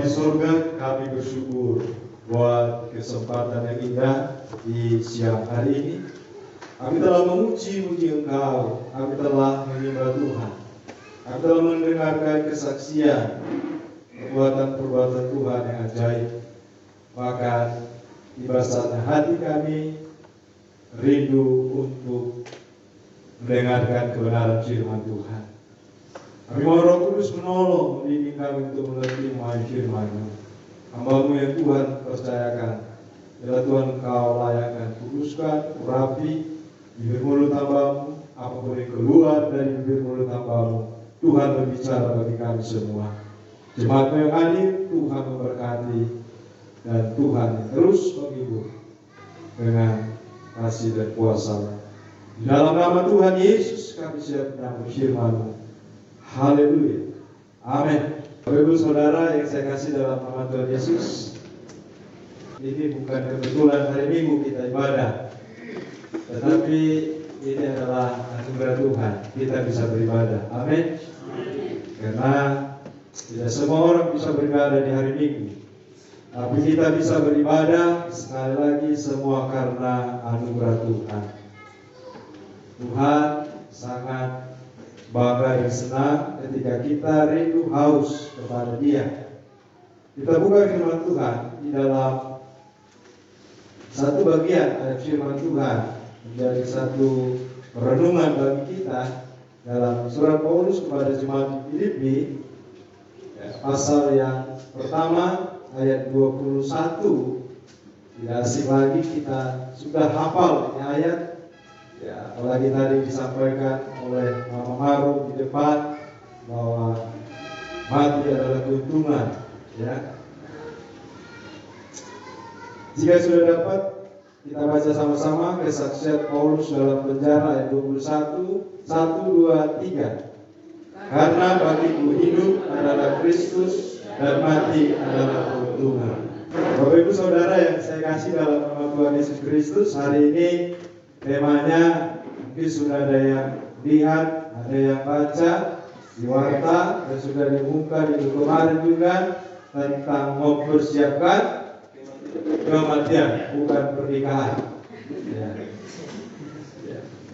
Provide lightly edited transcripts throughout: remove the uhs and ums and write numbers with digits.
di surga, kami bersyukur buat kesempatan yang indah di siang hari ini. Kami telah memuji-muji Engkau, kami telah menyembah Tuhan, kami telah mendengarkan kesaksian perbuatan-perbuatan Tuhan yang ajaib. Bahkan tiba saatnya hati kami rindu untuk mendengarkan kebenaran firman Tuhan. Kami mohon Roh Kudus menolong, membimbing kami untuk mengerti memahami firman-Mu. Hamba-Mu yang Tuhan percayakan, biarlah Tuhan Engkau layakkan, kuduskan, urapi bibir mulut hamba-Mu, apapun yang keluar dari bibir mulut hamba-Mu, Tuhan berbicara bagi kami semua. Jemaat-Mu yang hadir, Tuhan memberkati, dan Tuhan terus menghibur dengan kasih dan kuasa. Di dalam nama Tuhan Yesus kami siap menyambut firman-Mu. Haleluya. Amin. Bapak Ibu Saudara yang saya kasih dalam nama Tuhan Yesus, ini bukan kebetulan hari Minggu kita ibadah, tetapi ini adalah anugerah Tuhan, kita bisa beribadah. Amin. Karena tidak semua orang bisa beribadah di hari Minggu, tapi kita bisa beribadah sekali lagi semua karena anugerah Tuhan. Tuhan sangat bangga dan senang ketika kita rindu haus kepada Dia. Kita buka firman Tuhan di dalam satu bagian ayat firman Tuhan menjadi satu renungan bagi kita dalam surat Paulus kepada jemaat di Filipi, pasal yang pertama ayat 21. Tidak asing lagi, kita sudah hafal ini ayat. Ya, apalagi tadi disampaikan oleh Mama Maru di depan bahwa mati adalah keuntungan. Ya. Jika sudah dapat, kita baca sama-sama kesaksian Paulus dalam penjara ayat 21, 1, 2, 3. Karena bagiku hidup adalah Kristus dan mati adalah keuntungan. Bapak Ibu Saudara yang saya kasih dalam nama Tuhan Yesus Kristus, hari ini temanya mungkin sudah ada yang lihat, ada yang baca di warta, dan sudah dibuka di kemarin juga tentang mempersiapkan kematian, bukan pernikahan. Ya.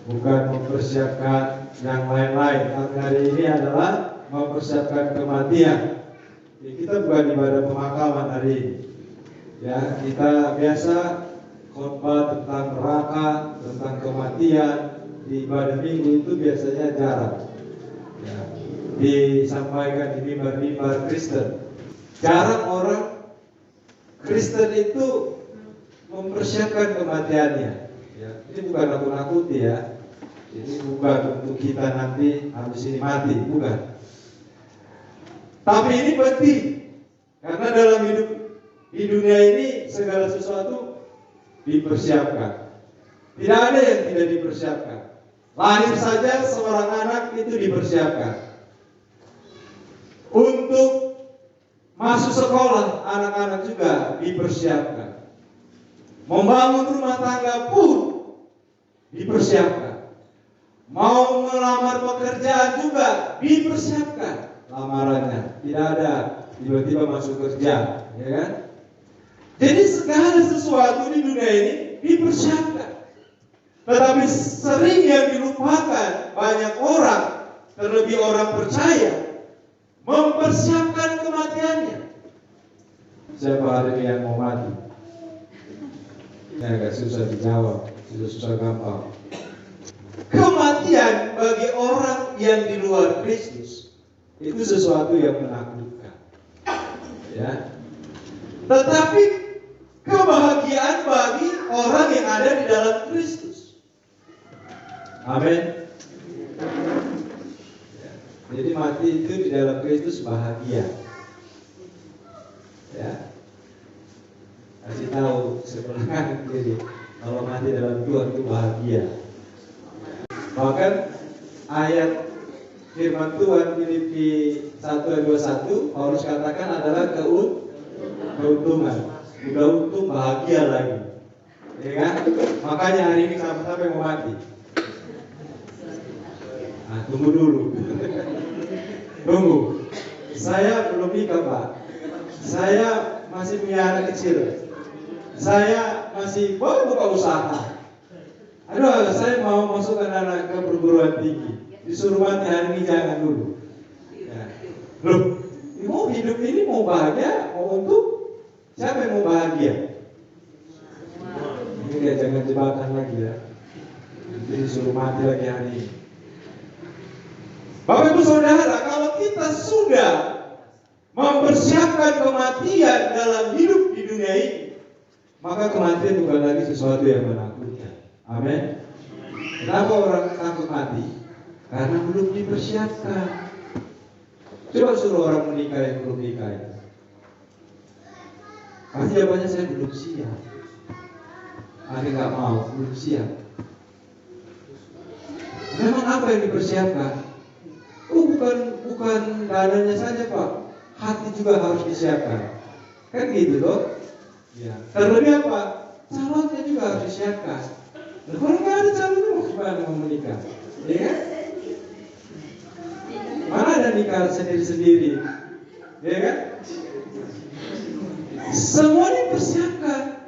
Bukan mempersiapkan yang lain-lain. Tapi hari ini adalah mempersiapkan kematian. Ya, kita bukan ibadah pemakaman hari ini. Ya, kita biasa khotbah tentang neraka, tentang kematian di ibadah minggu itu biasanya jarang ya, disampaikan di mimbar-mimbar Kristen. Jarang orang Kristen itu mempersiapkan kematiannya. Ya, ini bukan nakut-nakuti ya. Ini bukan untuk kita nanti habis ini mati, bukan. Tapi ini penting karena dalam hidup di dunia ini segala sesuatu dipersiapkan. Tidak ada yang tidak dipersiapkan. Lahir saja seorang anak itu dipersiapkan. Untuk masuk sekolah anak-anak juga dipersiapkan. Membangun rumah tangga pun dipersiapkan. Mau melamar pekerjaan juga dipersiapkan lamarannya. Tidak ada tiba-tiba masuk kerja, ya kan? Jadi segala sesuatu di dunia ini dipersiapkan. Tetapi sering yang dilupakan banyak orang, terlebih orang percaya, mempersiapkan kematiannya. Siapa hari ini yang mau mati? Ini agak susah dijawab, susah gampang. Kematian bagi orang yang di luar Kristus itu sesuatu yang menakutkan. Ya. Tetapi kebahagiaan bagi orang yang ada di dalam Kristus. Amin. Ya. Jadi mati itu di dalam Kristus bahagia. Ya. Kasih tahu sebelah jadi kalau mati dalam Tuhan itu bahagia. Bahkan ayat firman Tuhan Filipi 1:21 Paulus katakan adalah keuntungan. Udah untung, bahagia lagi, ya kan? Makanya hari ini sampai mau mati. Nah, tunggu dulu. Tunggu. Saya belum nikah, Pak. Saya masih punya anak kecil. Saya masih baru buka usaha. Aduh, saya mau masukkan anak ke perguruan tinggi. Disuruh mati hari ini jangan dulu. Ya. Loh, mau hidup ini mau bahagia, mau untung? Siapa yang mau bahagia? Ini dia jangan jebakan lagi ya. Nanti disuruh mati lagi hari ini. Bapak Ibu Saudara, kalau kita sudah mempersiapkan kematian dalam hidup di dunia ini, maka kematian bukan lagi sesuatu yang menakutkan. Amin. Kenapa orang takut mati? Karena belum dipersiapkan. Coba suruh orang menikah yang belum nikah. Pasti jawabannya saya belum siap. Ada nggak mau, belum siap. Memang apa yang dipersiapkan? Oh, bukan badannya saja Pak, hati juga harus disiapkan. Kan gitu loh. Ya. Terlebih apa? Calonnya juga harus disiapkan. Nah, kalau nggak ada calonnya mau gimana mau menikah? Ya kan? Mana ada nikah sendiri-sendiri? Ya kan? Semua dipersiapkan.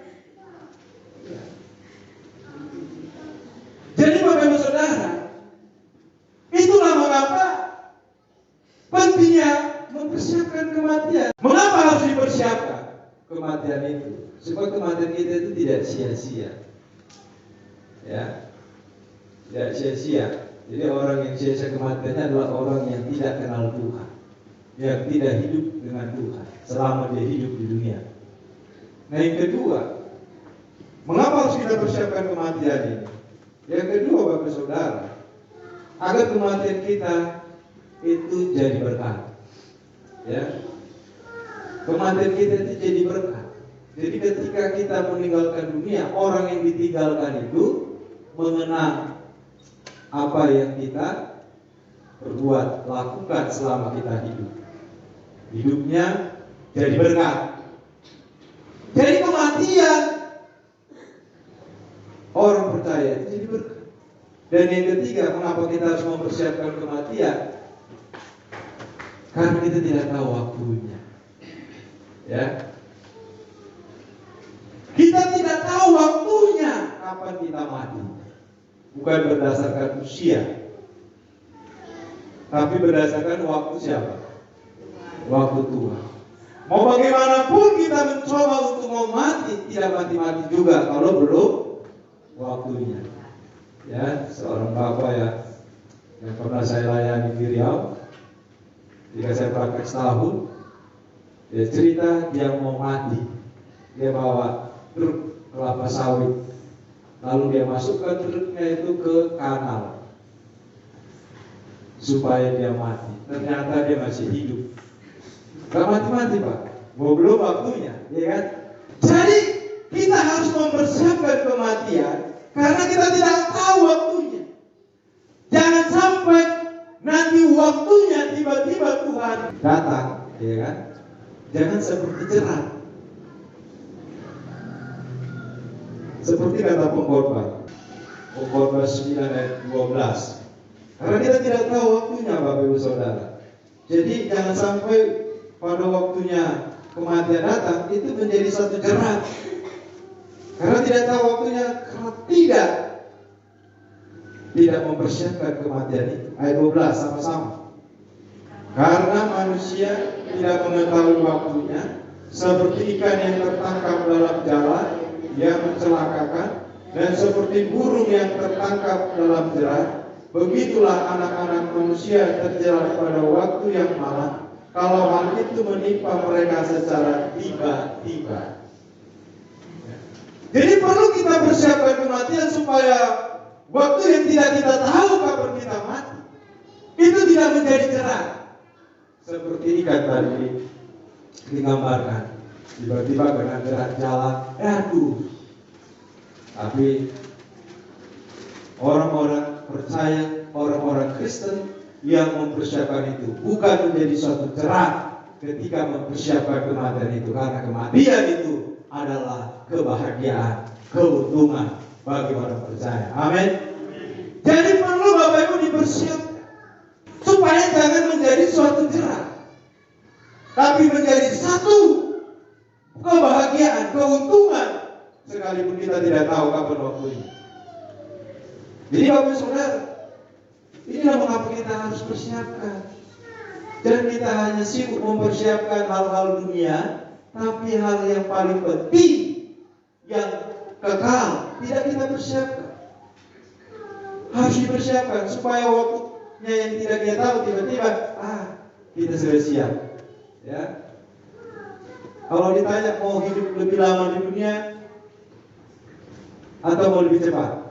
Jadi Bapak Ibu Saudara, itulah mengapa pentingnya mempersiapkan kematian. Mengapa harus dipersiapkan kematian itu? Supaya kematian kita itu tidak sia-sia. Ya, tidak sia-sia. Jadi orang yang sia-sia kematiannya adalah orang yang tidak kenal Tuhan, yang tidak hidup dengan Tuhan selama dia hidup di dunia. Nah, yang kedua, mengapa harus kita persiapkan kematian ini? Yang kedua, Bapak Saudara, agar kematian kita itu jadi berkat. Ya, kematian kita itu jadi berkat. Jadi ketika kita meninggalkan dunia, orang yang ditinggalkan itu mengenang apa yang kita perbuat, lakukan selama kita hidup. Hidupnya jadi berkat. Jadi kematian orang percaya itu jadi berkat. Dan yang ketiga, mengapa kita harus mempersiapkan kematian? Karena kita tidak tahu waktunya. Ya. Kita tidak tahu waktunya kapan kita mati. Bukan berdasarkan usia, tapi berdasarkan waktu siapa? Waktu Tuhan. Mau bagaimanapun kita mencoba untuk mau mati, tidak mati-mati juga kalau belum waktunya. Ya, seorang bapak ya yang pernah saya layani di Riau, ketika saya praktek setahun, dia cerita dia mau mati, dia bawa truk kelapa sawit, lalu dia masukkan truknya itu ke kanal supaya dia mati. Ternyata dia masih hidup, gak mati-mati Pak, belum waktunya, ya kan? Jadi kita harus mempersiapkan kematian karena kita tidak tahu waktunya. Jangan sampai nanti waktunya tiba-tiba Tuhan datang, ya kan? Jangan seperti jerat. Seperti kata pengkhotbah 9 ayat 12. Karena kita tidak tahu waktunya Bapak Ibu Saudara. Jadi jangan sampai pada waktunya kematian datang itu menjadi satu jerat. Karena tidak tahu waktunya, karena tidak mempersiapkan kematian itu. Ayat 12 sama-sama. Karena manusia tidak mengetahui waktunya, seperti ikan yang tertangkap dalam jalan yang mencelakakan, dan seperti burung yang tertangkap dalam jerat, begitulah anak-anak manusia terjerat pada waktu yang malang, kalau hal itu menimpa mereka secara tiba-tiba. Jadi perlu kita persiapkan kematian supaya waktu yang tidak kita tahu kapan kita mati itu tidak menjadi jerat. Seperti ikan tadi digambarkan, tiba-tiba kena jerat jalan, aduh. Tapi orang-orang percaya, orang-orang Kristen yang mempersiapkan itu bukan menjadi suatu jerat ketika mempersiapkan kematian itu, karena kematian itu adalah kebahagiaan, keuntungan bagi orang percaya. Amin. Jadi perlu Bapak Ibu dipersiapkan supaya jangan menjadi suatu jerat, tapi menjadi satu kebahagiaan, keuntungan, sekalipun kita tidak tahu kapan waktunya. Jadi Bapak Saudara, inilah mengapa kita harus persiapkan. Dan kita hanya sibuk mempersiapkan hal-hal dunia, tapi hal yang paling penting, yang kekal, tidak kita persiapkan. Harus dipersiapkan supaya waktunya yang tidak kita tahu tiba-tiba, kita sudah siap. Ya. Kalau ditanya mau hidup lebih lama di dunia atau mau lebih cepat?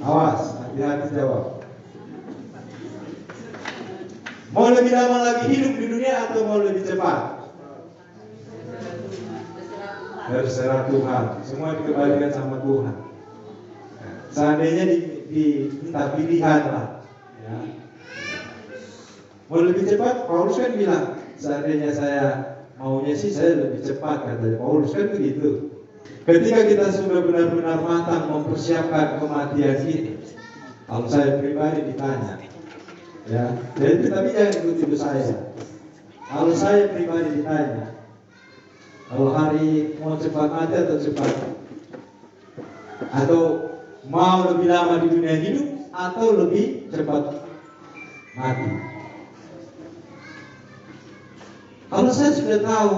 Awas, hati-hati jawab. Mau lebih lama lagi hidup di dunia atau mau lebih cepat? Terserah Tuhan. Semua dikembalikan sama Tuhan. Seandainya diminta pilihan lah, ya. Mau lebih cepat, Paulus kan bilang, seandainya saya maunya sih saya lebih cepat, katanya Paulus kan begitu. Ketika kita sudah benar-benar matang mempersiapkan kematian ini, kalau saya pribadi ditanya, ya, jadi tapi jangan ikut saya. Kalau saya pribadi ditanya, kalau hari mau cepat mati atau cepat, atau mau lebih lama di dunia hidup atau lebih cepat mati. Kalau saya sudah tahu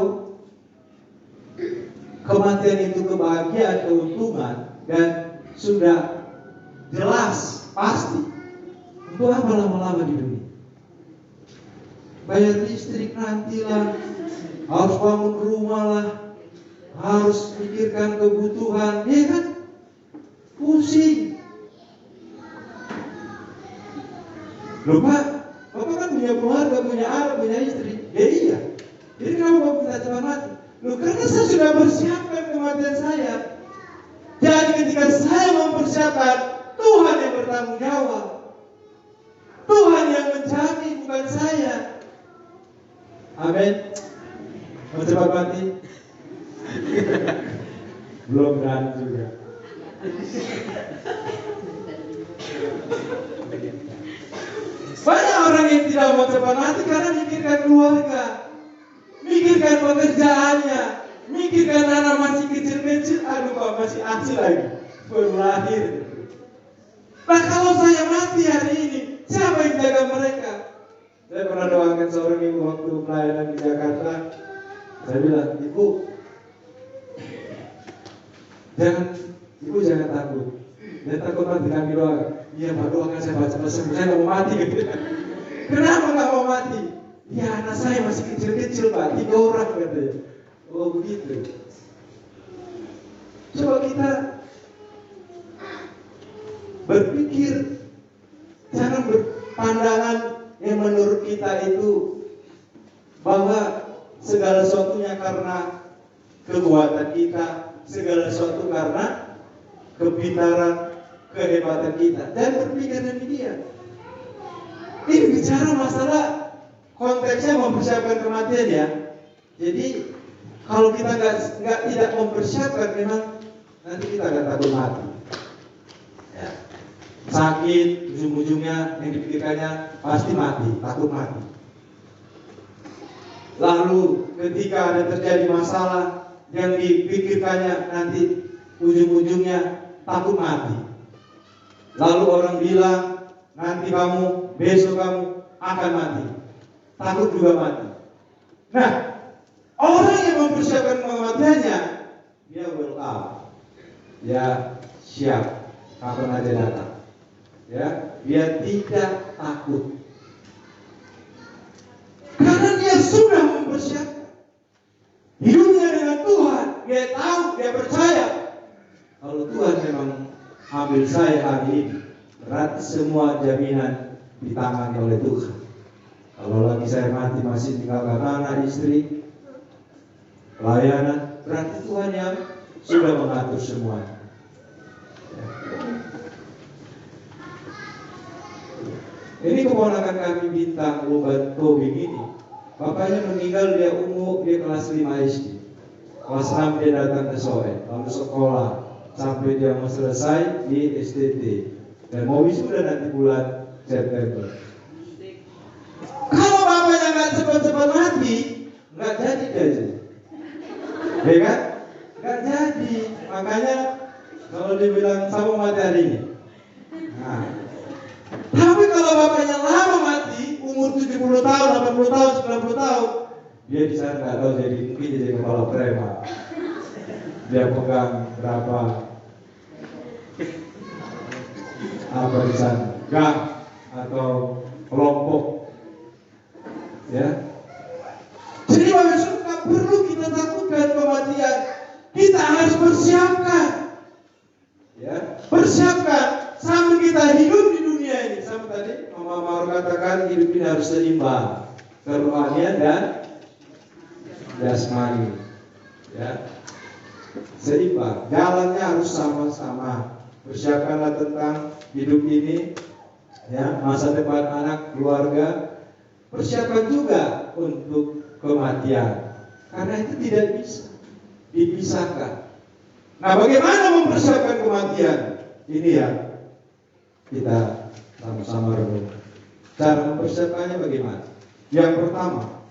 kematian itu kebahagiaan, keuntungan, dan sudah jelas, pasti, untuk apa lama-lama di dunia? Bayar listrik nantilah, harus bangun rumah lah, harus pikirkan kebutuhan, ya kan? Pusing. Loh Pak, Bapak kan punya keluarga, punya anak, punya istri. Ya iya. Jadi kenapa Bapak minta cepat mati? Loh karena saya sudah persiapkan kematian saya. Jadi ketika saya mempersiapkan, Tuhan yang bertanggung jawab. Tuhan yang menjamin, bukan saya. Amin. Mau cepat mati? Belum berani juga. Banyak orang yang tidak mau cepat mati karena mikirkan keluarga, mikirkan pekerjaannya, mikirkan anak masih kecil-kecil, aduh kok masih kecil lagi, baru lahir. Nah kalau saya mati hari ini, siapa yang jaga mereka? Saya pernah doakan seorang ibu waktu pelayanan di Jakarta. Saya bilang, Ibu jangan takut. Jangan takut mati, kami doakan. Iya Pak, doakan saya Pak, saya nggak mau mati gitu. Kenapa nggak mau mati? Ya anak saya masih kecil-kecil Pak, 3 orang katanya. Oh begitu. Coba kita berpikir, jangan berpandangan yang menurut kita itu bahwa segala sesuatunya karena kekuatan kita, segala sesuatu karena kepintaran, kehebatan kita. Dan berpikir demikian. Ini bicara masalah konteksnya mempersiapkan kematian ya. Jadi kalau kita tidak mempersiapkan, memang nanti kita akan takut mati. Ya. Sakit, ujung-ujungnya yang dipikirkannya pasti mati, takut mati. Lalu ketika ada terjadi masalah, yang dipikirkannya nanti ujung-ujungnya takut mati. Lalu orang bilang nanti besok kamu akan mati, takut juga mati. Nah, orang yang mempersiapkan kematiannya, dia welcome, dia siap kapan aja datang. Ya, dia tidak takut karena dia sudah mempersiapkan hidupnya dengan Tuhan. Dia tahu, dia percaya kalau Tuhan memang ambil saya hari ini, berarti semua jaminan ditangani oleh Tuhan. Kalau lagi saya mati masih tinggalkan anak, istri, pelayanan, berarti Tuhan yang sudah mengatur semuanya. Ini keponakan kami Bintang Lobat Tobing ini, bapaknya meninggal dia kelas 5 SD. Kelas 6 dia datang ke Soe, lalu sekolah sampai dia mau selesai di STT dan mau wisuda nanti bulan September. Kalau bapaknya nggak cepat-cepat mati, nggak jadi dia. Ya kan? Nggak jadi. Makanya kalau dibilang saya mau mati hari ini. Nah, tapi kalau bapaknya lama mati, umur 70 tahun, 80 tahun, 90 tahun, dia di sana nggak tahu mungkin jadi kepala preman. Dia pegang berapa apa di sana, gang atau kelompok, ya. Jadi Bapak Ibu nggak perlu kita takutkan kematian. Kita harus persiapkan, ya, persiapkan sambil kita hidup di dunia ini. Sama tadi Mama Mawar katakan hidup ini harus seimbang, kerohanian dan jasmani, ya, seimbang. Jalannya harus sama-sama. Persiapkanlah tentang hidup ini, ya, masa depan anak, keluarga. Persiapkan juga untuk kematian, karena itu tidak bisa dipisahkan. Nah, bagaimana mempersiapkan kematian? Ini ya, kita sama-sama renung. Cara mempersiapkannya bagaimana? Yang pertama,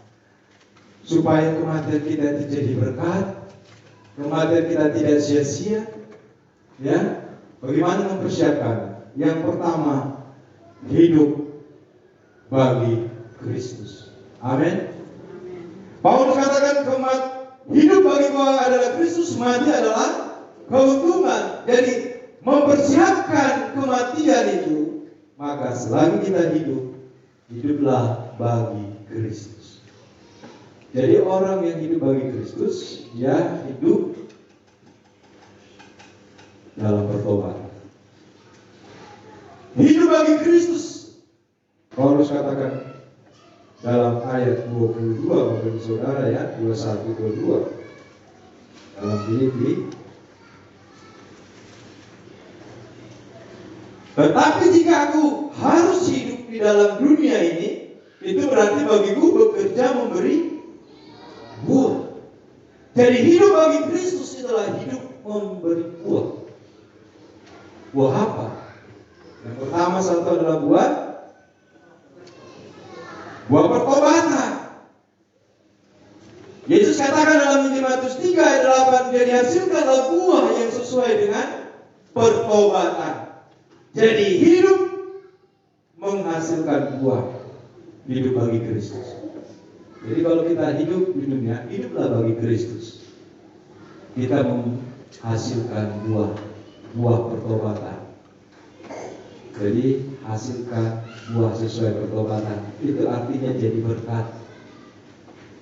supaya kematian kita itu jadi berkat, kematian kita tidak sia-sia, ya. Bagaimana mempersiapkan? Yang pertama, hidup bagi Kristus. Amin. Paulus katakan hidup bagi gua adalah Kristus, mati adalah keuntungan. Jadi mempersiapkan kematian itu, maka selagi kita hidup, hiduplah bagi Kristus. Jadi orang yang hidup bagi Kristus, dia hidup dalam pertobatan. Hidup bagi Kristus. Paulus katakan dalam ayat 22, Bapak Saudara, ya, 21 22 dalam Filipi. Tetapi jika aku harus hidup di dalam dunia ini, itu berarti bagiku bekerja memberi buah. Jadi hidup bagi Kristus itulah hidup memberi buah. Buah apa? Yang pertama satu adalah buah pertobatan. Yesus katakan dalam Injil Matius 3 ayat 8, dia dihasilkanlah buah yang sesuai dengan pertobatan. Jadi hidup menghasilkan buah, hidup bagi Kristus. Jadi kalau kita hidup di dunia, hiduplah bagi Kristus. Kita menghasilkan buah pertobatan. Jadi hasilkan buah sesuai pertobatan. Itu artinya jadi berkat.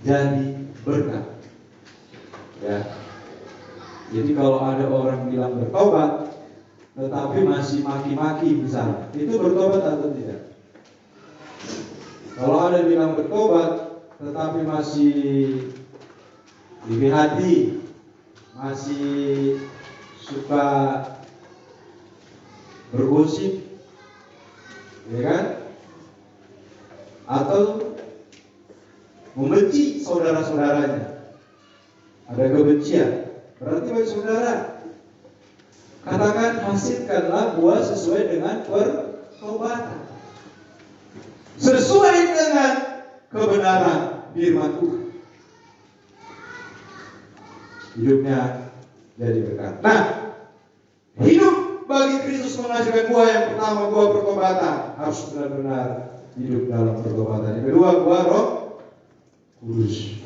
Jadi berkat. Ya. Jadi kalau ada orang bilang bertobat, tetapi masih maki-maki misalnya, itu bertobat atau tidak? Kalau ada yang bilang bertobat, tetapi masih iri hati, masih suka bergosip, ya kan? Atau membenci saudara-saudaranya, ada kebencian, berarti bagi saudara, katakan hasilkanlah buah sesuai dengan pertobatan, sesuai dengan kebenaran firman Tuhan. Hidupnya jadi berkat. Nah, hidup bagi Kristus menghasilkan buah. Yang pertama, buah pertobatan. Harus benar-benar hidup dalam pertobatan. Yang kedua, buah Roh Kudus.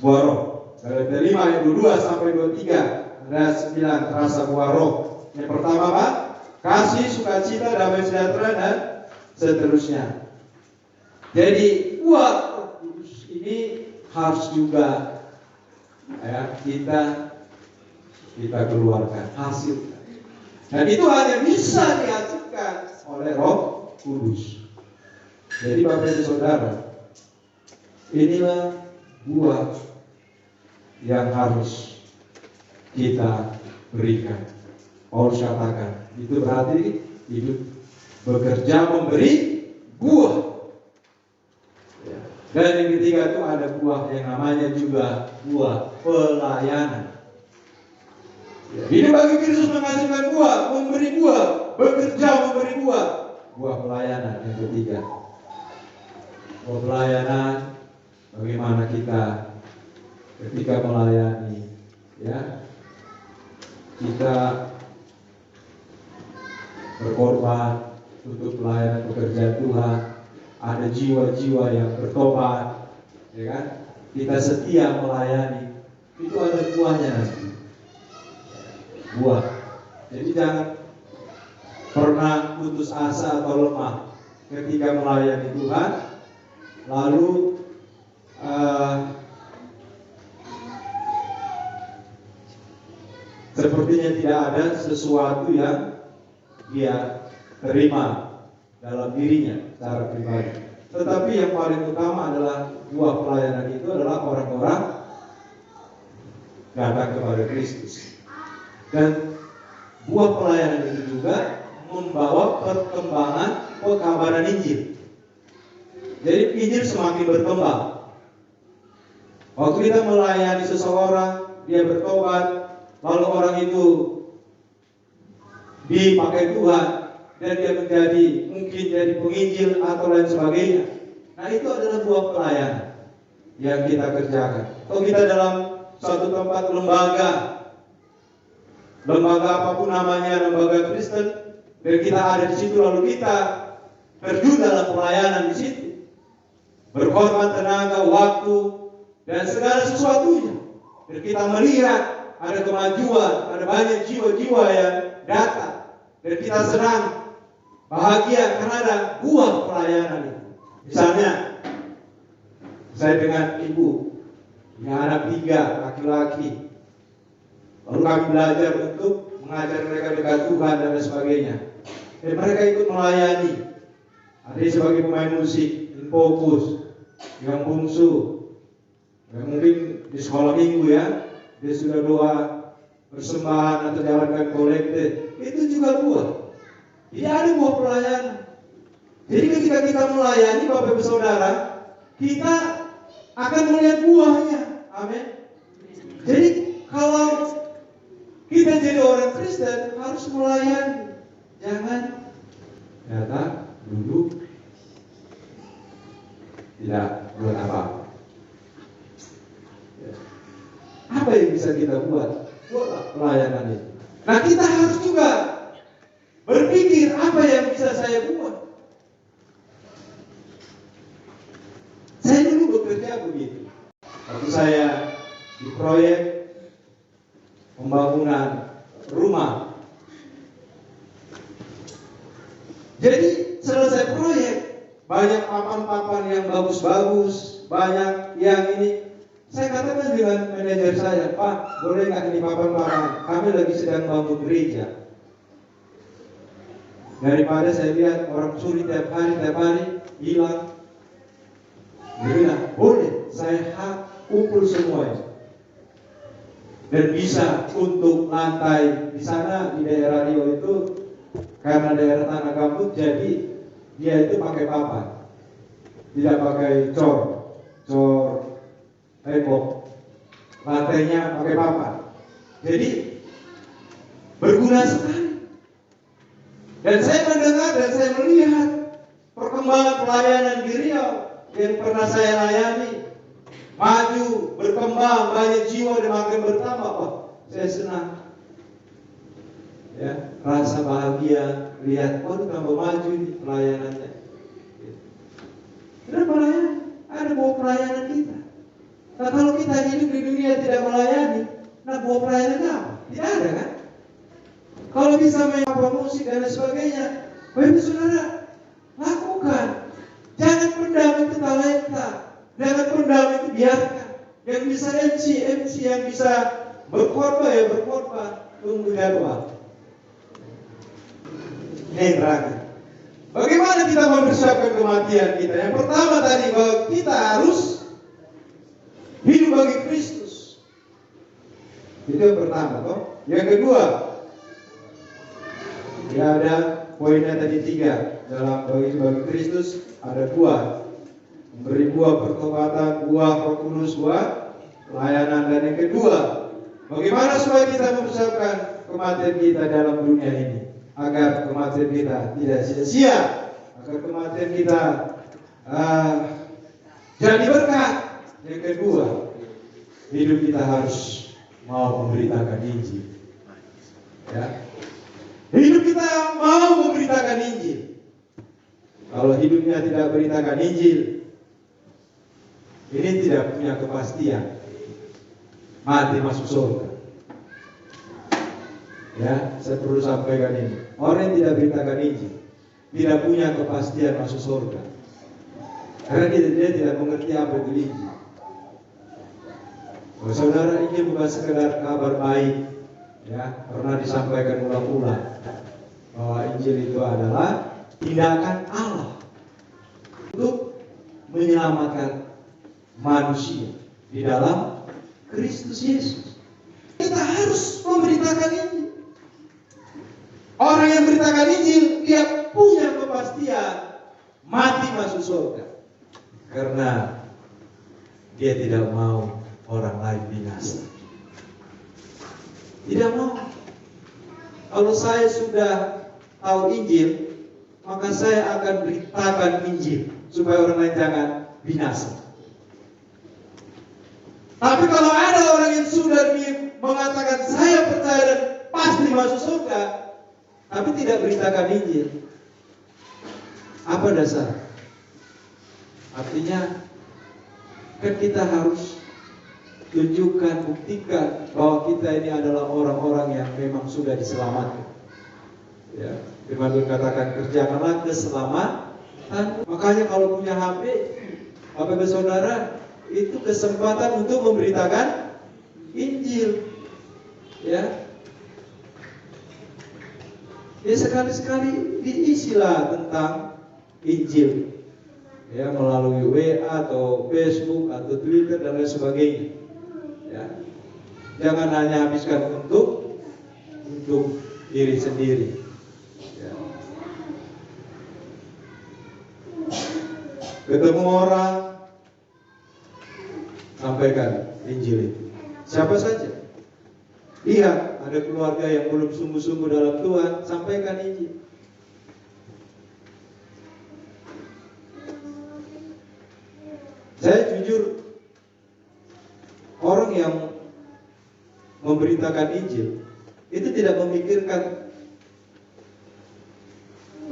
Buah Roh. Dari 5 ayat 22 sampai 23 ada 9 rasa buah Roh. Yang pertama apa? Kasih, sukacita, damai sejahtera, dan seterusnya. Jadi buah Roh Kudus ini harus juga, ya, kita keluarkan, hasilkan. Dan itu hanya bisa dihasilkan oleh Roh Kudus. Jadi Bapak Ibu Saudara, inilah buah yang harus kita berikan. Paulus katakan, itu berarti hidup bekerja memberi buah. Dan yang ketiga itu ada buah yang namanya juga buah pelayanan. Hidup bagi Kristus menghasilkan buah, memberi buah, bekerja memberi buah. Buah pelayanan yang ketiga. Buah pelayanan, bagaimana kita ketika melayani ya, kita berkorban untuk pelayanan pekerjaan Tuhan, ada jiwa-jiwa yang bertobat, ya kan? Kita setia melayani, itu ada buahnya nanti. Buah. Jadi jangan pernah putus asa atau lemah ketika melayani Tuhan, lalu sepertinya tidak ada sesuatu yang dia terima dalam dirinya secara pribadi. Tetapi yang paling utama adalah buah pelayanan itu adalah orang-orang datang kepada Kristus. Dan buah pelayanan itu juga membawa perkembangan pekabaran Injil. Jadi Injil semakin berkembang. Waktu kita melayani seseorang, dia bertobat, lalu orang itu dipakai Tuhan dan dia menjadi mungkin jadi penginjil atau lain sebagainya. Nah, itu adalah buah pelayanan yang kita kerjakan. Kalau kita dalam suatu tempat lembaga apapun namanya, lembaga Kristen, dan kita ada di situ lalu kita terjun dalam pelayanan di situ, berkorban tenaga, waktu, dan segala sesuatunya, dan kita melihat ada kemajuan, ada banyak jiwa-jiwa yang datang, dan kita senang, bahagia karena ada buah pelayanan itu. Misalnya, saya dengan ibu, punya anak 3 laki-laki, lalu kami belajar untuk mengajar mereka dekat Tuhan dan sebagainya. Dan mereka ikut melayani. Ada yang sebagai pemain musik, fokus, yang bungsu, yang mungkin di sekolah minggu ya, dia sudah doa persembahan atau jalankan kolektif, itu juga buah. Jadi ada buah pelayanan. Jadi ketika kita melayani Bapak Ibu Saudara, kita akan melihat buahnya. Amin. Jadi kalau kita jadi orang Kristen harus melayani, jangan datang, duduk, tidak buat apa-apa. Apa yang bisa kita buat? Buatlah pelayanan itu. Nah, kita harus juga berpikir apa yang bisa saya buat. Saya dulu bekerja begitu. Waktu saya di proyek pembangunan rumah. Jadi selesai proyek, banyak papan-papan yang bagus-bagus, banyak yang ini. Saya katakan dengan manajer saya, Pak, boleh nggak ini papan-papan? Kami lagi sedang bangun gereja. Daripada saya lihat orang curi tiap hari hilang. Dia bilang, boleh, saya kumpul semuanya. Dan bisa untuk lantai di sana di daerah Rio itu, karena daerah tanah gambut, jadi dia itu pakai papan, tidak pakai cor tembok, lantainya pakai papan. Jadi berguna sekali. Dan saya mendengar dan saya melihat perkembangan pelayanan di Riau yang pernah saya layani, maju, berkembang, banyak jiwa dan makin bertambah. Oh, saya senang. Ya, rasa bahagia lihat, oh tambah maju nih pelayanannya. Ada pelayanan, ada buah pelayanan kita. Nah, kalau kita hidup di dunia tidak melayani, nah buah pelayanannya apa? Tidak ada kan? Kalau bisa main apa musik dan sebagainya, Bapak Saudara, lakukan. Jangan pendam itu talenta, jangan pendam itu biarkan. Yang bisa MC yang bisa berkorban ya berkorban, tunggu jadwal. Ini neraka. Bagaimana kita mempersiapkan kematian kita? Yang pertama tadi bahwa kita harus hidup bagi Kristus. Itu yang pertama, toh. Yang kedua, ya ada poinnya tadi 3. Dalam bagi Kristus ada 2. Memberi buah pertobatan, buah Roh Kudus, buah pelayanan. Dan yang kedua, bagaimana supaya kita mempersiapkan kematian kita dalam dunia ini, agar kematian kita tidak sia-sia, agar kematian kita jadi berkat. Yang kedua, hidup kita harus mau memberitakan Injil. Ya. Hidup kita mau memberitakan Injil. Kalau hidupnya tidak beritakan Injil, ini tidak punya kepastian mati masuk surga. Ya, saya perlu sampaikan ini. Orang yang tidak beritakan Injil tidak punya kepastian masuk surga, karena dia tidak mengerti apa itu Injil. Oh, saudara, ini bukan sekedar kabar baik, ya, pernah disampaikan ulang-ulang bahwa Injil itu adalah tindakan Allah untuk menyelamatkan manusia di dalam Kristus Yesus. Kita harus memberitakan Injil. Orang yang memberitakan Injil, dia punya kepastian mati masuk surga, karena dia tidak mau orang lain binasa. Tidak mau. Kalau saya sudah tahu Injil, maka saya akan beritakan Injil supaya orang lain jangan binasa. Tapi kalau ada orang yang sudah mengatakan saya percaya dan pasti masuk surga, tapi tidak beritakan Injil, apa dasar? Artinya kan kita harus tunjukkan, buktikan bahwa kita ini adalah orang-orang yang memang sudah diselamatkan. Ya, firman Tuhan katakan kerjakanlah keselamatan. Makanya kalau punya HP, Bapak Ibu Saudara, itu kesempatan untuk memberitakan Injil. Ya, sekali-sekali diisilah tentang Injil. Ya, melalui WA atau Facebook atau Twitter dan lain sebagainya. Ya. Jangan hanya habiskan untuk diri sendiri. Ya. Ketemu orang, sampaikan Injil itu. Siapa saja. Lihat, ada keluarga yang belum sungguh-sungguh dalam Tuhan, sampaikan Injil. Saya jujur, orang yang memberitakan Injil itu tidak memikirkan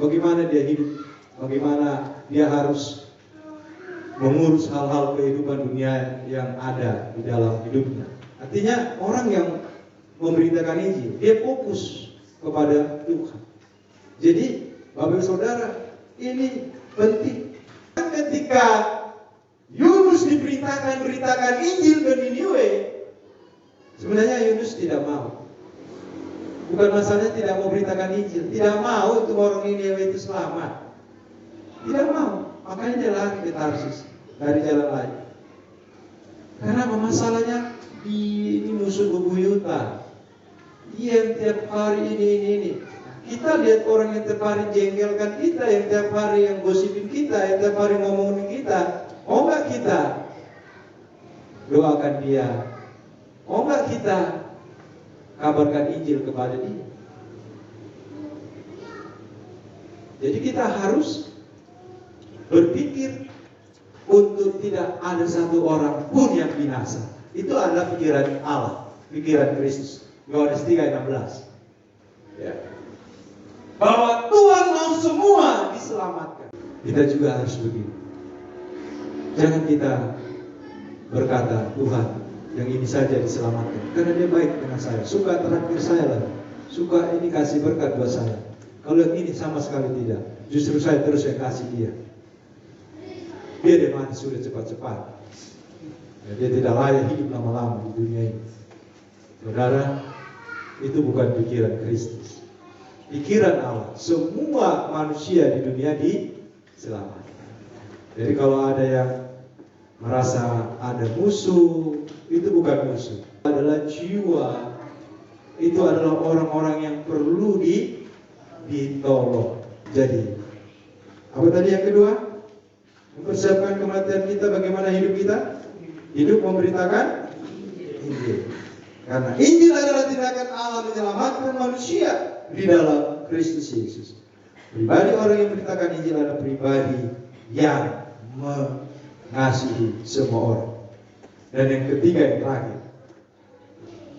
bagaimana dia hidup, bagaimana dia harus mengurus hal-hal kehidupan dunia yang ada di dalam hidupnya. Artinya orang yang memberitakan Injil, dia fokus kepada Tuhan. Jadi, Bapak Saudara, ini penting. Ketika Yunus diperintahkan beritakan Injil ke Niniwe, sebenarnya Yunus tidak mau. Bukan masalahnya tidak mau beritakan Injil, tidak mau untuk orang Niniwe itu selamat. Tidak mau, makanya dia lari ke Tarsis dari jalan lain. Karena apa masalahnya? Ini musuh bebuyutan. Dia yang tiap hari ini. Kita lihat orang yang tiap hari jengkelkan kita, yang tiap hari yang gosipin kita, yang tiap hari ngomongin kita. Mau nggak kita doakan dia? Mau nggak kita kabarkan Injil kepada dia? Jadi kita harus berpikir untuk tidak ada satu orang pun yang binasa. Itu adalah pikiran Allah, pikiran Kristus. Yohanes 3:16. Ya. Bahwa Tuhan mau semua diselamatkan. Kita juga harus begitu. Jangan kita berkata, Tuhan, yang ini saja diselamatkan, karena dia baik dengan saya, suka traktir saya lagi, suka ini kasih berkat buat saya. Kalau yang ini sama sekali tidak, justru saya terus yang kasih dia. Dia mati sudah cepat-cepat. Ya, dia tidak layak hidup lama-lama di dunia ini. Saudara, itu bukan pikiran Kristus. Pikiran Allah, semua manusia di dunia diselamatkan. Jadi kalau ada yang merasa ada musuh, itu bukan musuh, adalah jiwa. Itu adalah orang-orang yang perlu ditolong. Jadi, apa tadi yang kedua? Mempersiapkan kematian kita. Bagaimana hidup kita? Hidup memberitakan Injil. Karena Injil adalah tindakan Allah menyelamatkan manusia di dalam Kristus Yesus. Pribadi orang yang memberitakan Injil adalah pribadi yang mengasihi semua orang. Dan yang ketiga, yang terakhir,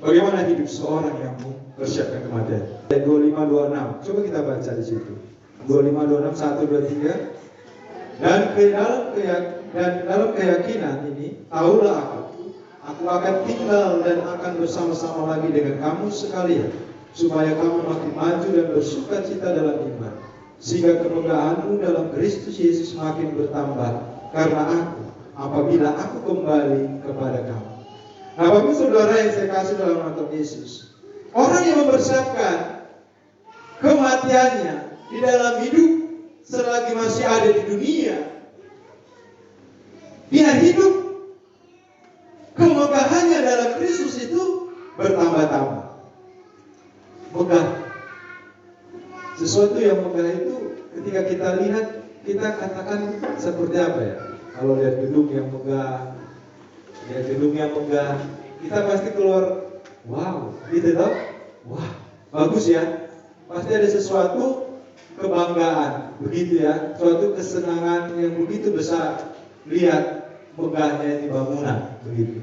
Bagaimana hidup seorang yang mempersiapkan kematian? Ayat 25-26. Coba kita baca di situ. 25-26, 1, 2, 3. Dan dalam keyakinan ini, tahulah aku akan tinggal dan akan bersama-sama lagi dengan kamu sekalian, supaya kamu makin maju dan bersukacita dalam iman, sehingga kemegahanmu dalam Kristus Yesus makin bertambah karena apabila aku kembali kepada kamu. Nah, Bapak Saudara yang saya kasih dalam nama Tuhan Yesus, orang yang mempersiapkan kematiannya di dalam hidup selagi masih ada di dunia, dia hidup, kemegahannya dalam Kristus itu bertambah-tambah. Megah. Sesuatu yang megah itu ketika kita lihat, kita katakan seperti apa ya? Kalau lihat gedung yang megah, kita pasti keluar, wow, gitu toh? Wah, bagus ya. Pasti ada sesuatu kebanggaan, begitu ya. Suatu kesenangan yang begitu besar lihat megahnya ini bangunan, begitu.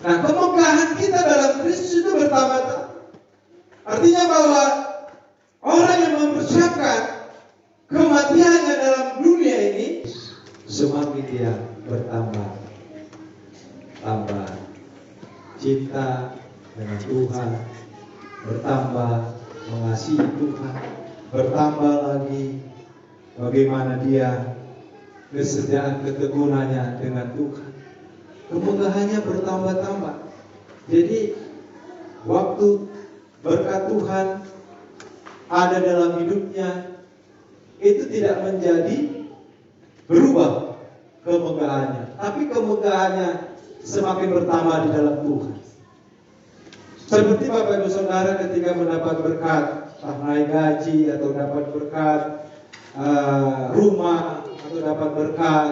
Nah, kemegahan kita dalam Kristus itu bertambah-tambah. Artinya bahwa orang yang mempersiapkan kematiannya dalam dunia ini, semakin dia bertambah cinta dengan Tuhan, bertambah mengasihi Tuhan, bertambah lagi bagaimana dia kesetiaan ketekunannya dengan Tuhan. Kemegahannya bertambah-tambah. Jadi waktu berkat Tuhan ada dalam hidupnya, itu tidak menjadi berubah kemegahannya, tapi kemegahannya semakin bertambah di dalam Tuhan. Seperti Bapak Ibu Saudara ketika mendapat berkat, entah naik gaji atau dapat berkat rumah atau dapat berkat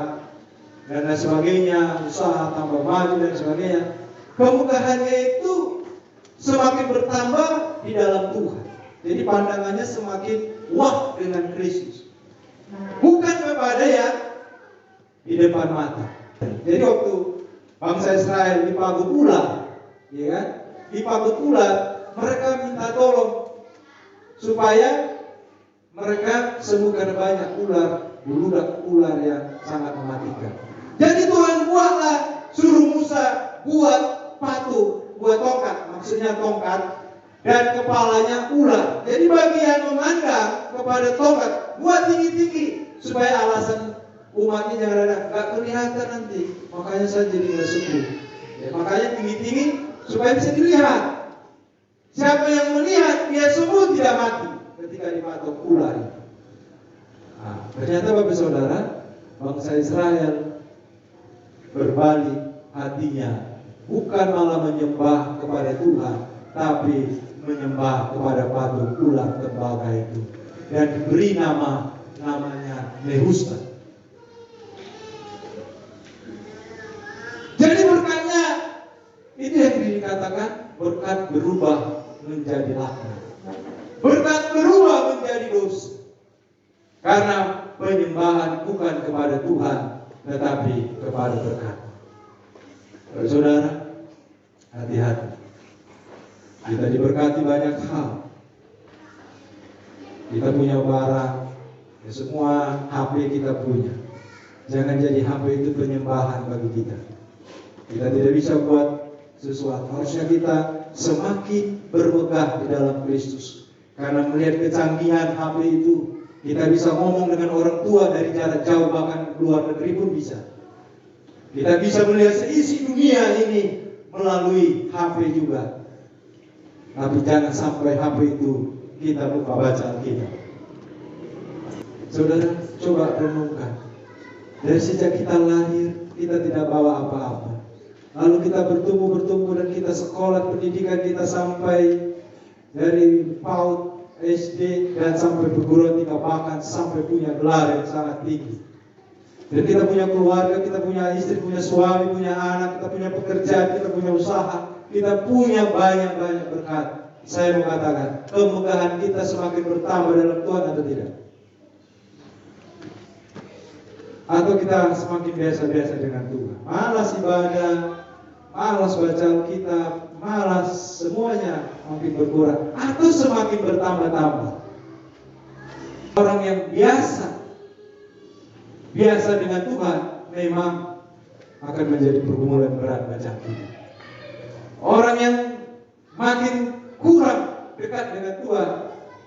dan lain sebagainya, usaha tambah maju dan sebagainya, kemegahannya itu semakin bertambah di dalam Tuhan. Jadi pandangannya semakin wah dengan Kristus, bukan kepada yang di depan mata. Jadi waktu bangsa Israel dipagut ular, ya kan? Dipagut ular, mereka minta tolong supaya mereka sembuhkan banyak buludak ular yang sangat mematikan. Jadi Tuhan buatlah, suruh Musa buat patung, buat tongkat, maksudnya tongkat, dan kepalanya ular. Jadi bagian memandang kepada tongkat, buat tinggi-tinggi supaya alasan umatnya jangan ada, gak kelihatan nanti, makanya saya jadi gak sembuh. Ya, makanya tinggi-tinggi supaya bisa dilihat. Siapa yang melihat dia sembuh tidak mati ketika dipatok ular. Nah, ternyata Bapak Saudara, bangsa Israel berbalik hatinya, bukan malah menyembah kepada Tuhan, tapi menyembah kepada patung ular tembaga itu, dan diberi namanya Nehustan. Jadi berkatnya itu yang dikatakan berkat berubah menjadi laknat, berkat berubah menjadi dosa, karena penyembahan bukan kepada Tuhan tetapi kepada berkat. Saudara, hati-hati. Kita diberkati banyak hal. Kita punya barang, ya semua HP kita punya. Jangan jadi HP itu penyembahan bagi kita. Kita tidak bisa buat sesuatu. Harusnya kita semakin bermegah di dalam Kristus. Karena melihat kecanggihan HP itu, kita bisa ngomong dengan orang tua dari jarak jauh, bahkan luar negeri pun bisa. Kita bisa melihat seisi dunia ini melalui HP juga. Tapi jangan sampai HP itu kita lupa baca kita. Saudara, coba renungkan. Dari sejak kita lahir, kita tidak bawa apa-apa. Lalu kita bertumbuh dan kita sekolah pendidikan kita sampai dari PAUD, SD dan sampai perguruan tinggi, bahkan sampai punya gelar yang sangat tinggi. Dan kita punya keluarga, kita punya istri, punya suami, punya anak, kita punya pekerjaan, kita punya usaha, kita punya banyak berkat. Saya mengatakan, kemegahan kita semakin bertambah dalam Tuhan atau tidak? Atau kita semakin biasa-biasa dengan Tuhan? Malas ibadah, malas baca Alkitab, malas, semuanya makin berkurang atau semakin bertambah-tambah. Orang yang biasa dengan Tuhan memang akan menjadi pergumulan berat baca Alkitab. Orang yang makin kurang dekat dengan Tuhan,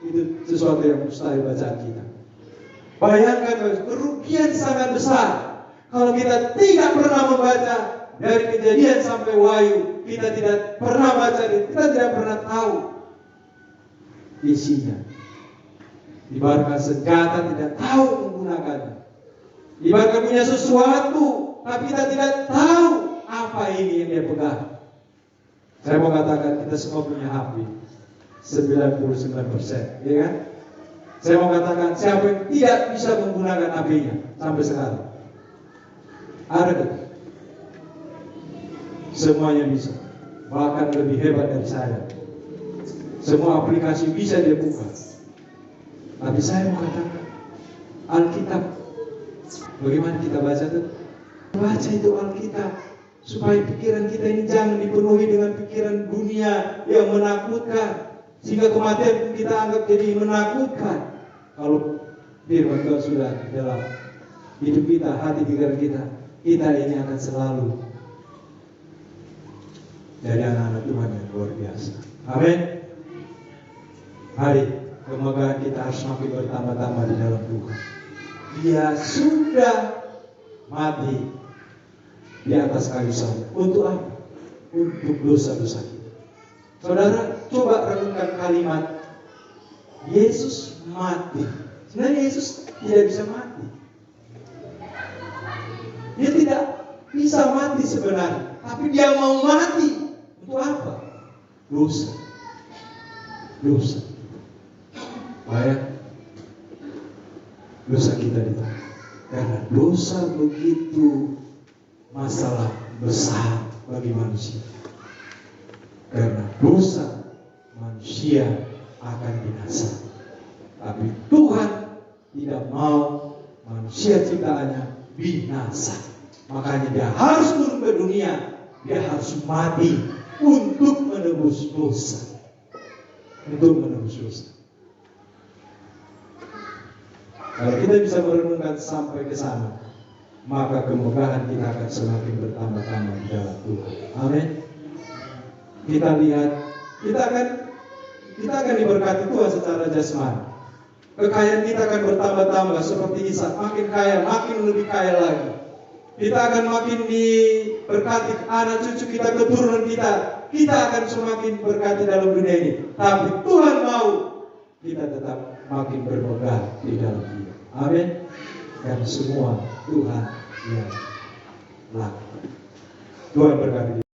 itu sesuatu yang mustahil baca Alkitab. Bayangkan kerugian sangat besar kalau kita tidak pernah membaca dari Kejadian sampai Wahyu. Kita tidak pernah baca, kita tidak pernah tahu isinya. Ibaratkan senjata tidak tahu menggunakannya. Ibaratkan punya sesuatu tapi kita tidak tahu apa ini yang dia pegang. Saya mau katakan kita semua punya HP 99%, ya kan? Saya mau katakan siapa yang tidak bisa menggunakan HP-nya sampai sekarang? Ada kan? Semuanya bisa, bahkan lebih hebat dari saya. Semua aplikasi bisa dia buka. Tapi saya mau katakan Alkitab, bagaimana kita baca itu? Baca itu Alkitab supaya pikiran kita ini jangan dipenuhi dengan pikiran dunia yang menakutkan, sehingga kematian kita anggap jadi menakutkan. Kalau firman Tuhan sudah dalam hidup kita, hati pikiran kita, kita ini akan selalu jadi anak-anak Tuhan yang luar biasa. Amin. Mari kemegahan kita harus makin bertambah-tambah di dalam Tuhan. Dia sudah mati di atas kayu salib. Untuk apa? Untuk dosa-dosa kita. Saudara, coba renungkan kalimat Yesus mati. Sebenarnya Yesus tidak bisa mati. Dia tidak bisa mati sebenarnya, tapi dia mau mati. Untuk apa? Dosa. Bayang, dosa kita ditanggung. Karena dosa begitu masalah besar bagi manusia. Karena dosa manusia akan binasa. Tapi Tuhan tidak mau manusia ciptaannya binasa. Makanya dia harus turun ke dunia. Dia harus mati untuk menebus dosa. Kalau kita bisa merenungkan sampai ke sana, maka kemegahan kita akan semakin bertambah-tambah di dalam Tuhan. Amin. Kita lihat, kita akan diberkati Tuhan secara jasmani. Kekayaan kita akan bertambah-tambah seperti Ishak, makin kaya, makin lebih kaya lagi. Kita akan makin diberkati, anak cucu kita, keturunan kita akan semakin berkati dalam dunia ini. Tapi Tuhan mau kita tetap makin bermegah di dalam dia. Amin. Dan semua Tuhan yang lakukan. Tuhan berkati.